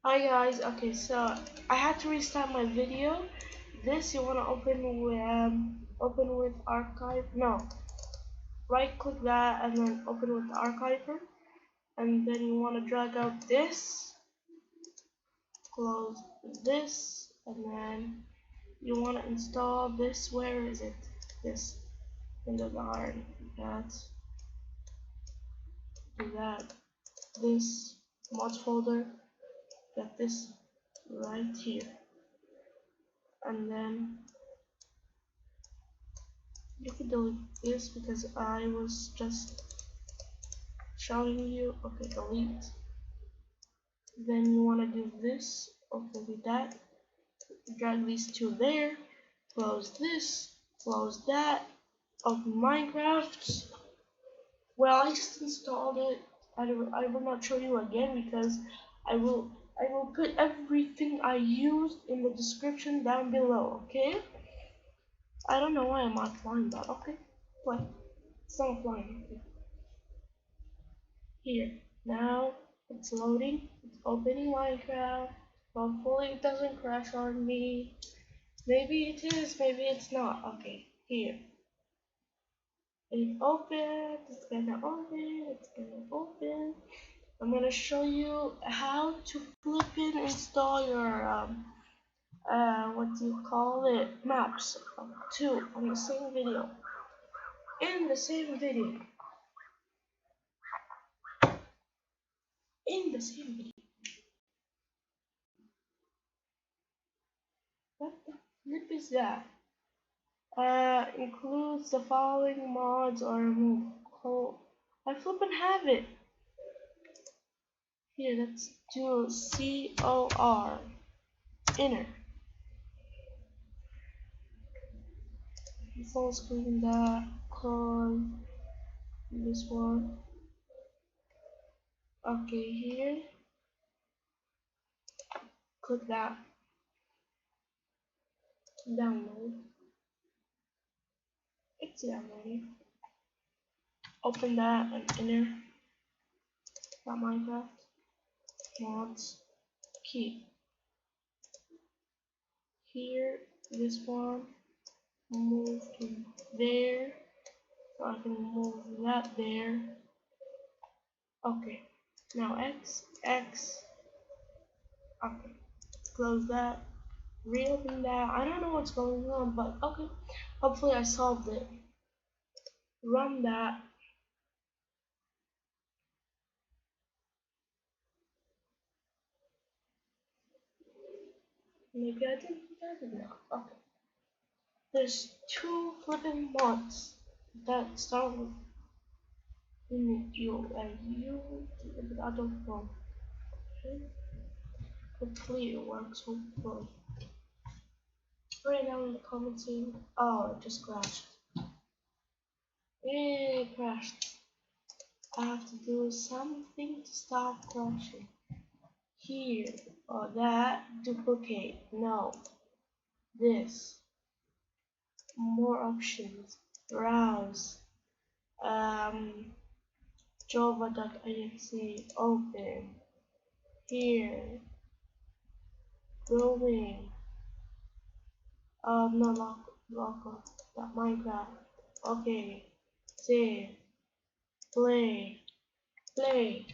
Hi guys, okay, so I had to restart my video. This you want to open with archive. No, right click that and then open with the archiver, and then you want to drag out this, close this, and then you want to install this. Where is it? This in the iron. That this mods folder. Get this right here, and then you can delete this because I was just showing you. Okay, delete. Then you want to do this. Okay, with that, drag these two there, close this, close that. Of Minecraft, well, I just installed it. I will not show you again because I will put everything I used in the description down below. Okay, I don't know why I'm not flying, but okay, play. It's not flying. Okay. Here, now it's loading. It's opening Minecraft. Hopefully it doesn't crash on me. Maybe it is, maybe it's not. Okay, here. It opens, it's gonna open, it's gonna open. I'm gonna show you how to flipping install your what do you call it, maps two on the same video. In the same video. In the same video. What the flip is that? Includes the following mods or remove. Oh, I flippin' have it. Here, let's do COR inner. Full screen that, call this one. Okay, here, click that, download. It's downloading. Open that and enter Minecraft mods key. Here, this one, move to there, so I can move that there. Okay, now X. Okay, close that, reopen that. I don't know what's going on, but okay, hopefully I solved it. Run that. Maybe I didn't know. Okay, there's two flipping mods that start with you and you, but I don't know. Okay. Hopefully it works. Hopefully. Right now in the comments saying, oh, it just crashed. It crashed. I have to do something to stop crashing. Here, or that, duplicate. No, this. More options. Browse. Java.exe. Open. Here. Growing. No, local. Minecraft. Okay. Save. Play. Play.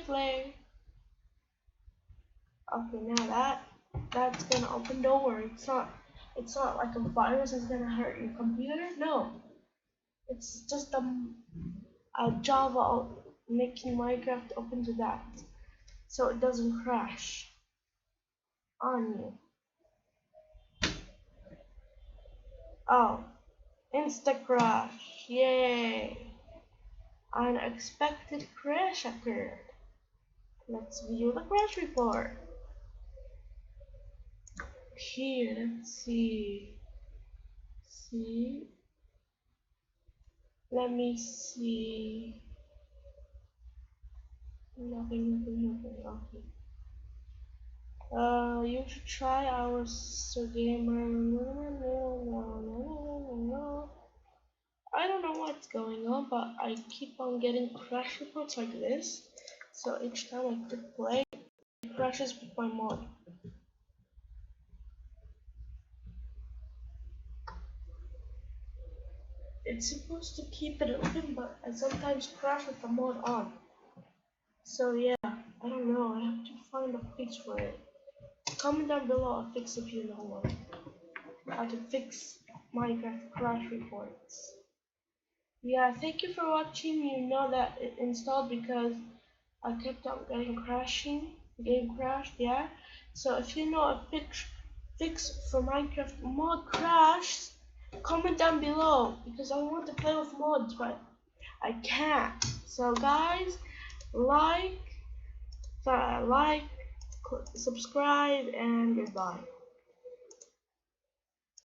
Play. Okay, now that's gonna open. Don't worry, it's not like a virus is gonna hurt your computer. No, it's just a Java making Minecraft open to that, so it doesn't crash on you. Oh, insta crash! Yay! Unexpected crash occurred. Let's view the crash report. Here, let's see. Let me see. Nothing. Okay. You should try our Sir Gamer. No. I don't know what's going on, but I keep on getting crash reports like this. So each time I click play, it crashes with my mod. It's supposed to keep it open, but I sometimes crash with the mod on. So yeah, I don't know. I have to find a fix for it. Comment down below a fix if you know one. How to fix Minecraft crash reports. Yeah, thank you for watching. You know that it installed because I kept on getting crashing. Game crashed, yeah. So if you know a fix for Minecraft mod crash, comment down below because I want to play with mods, but I can't. So guys, like, subscribe, and goodbye.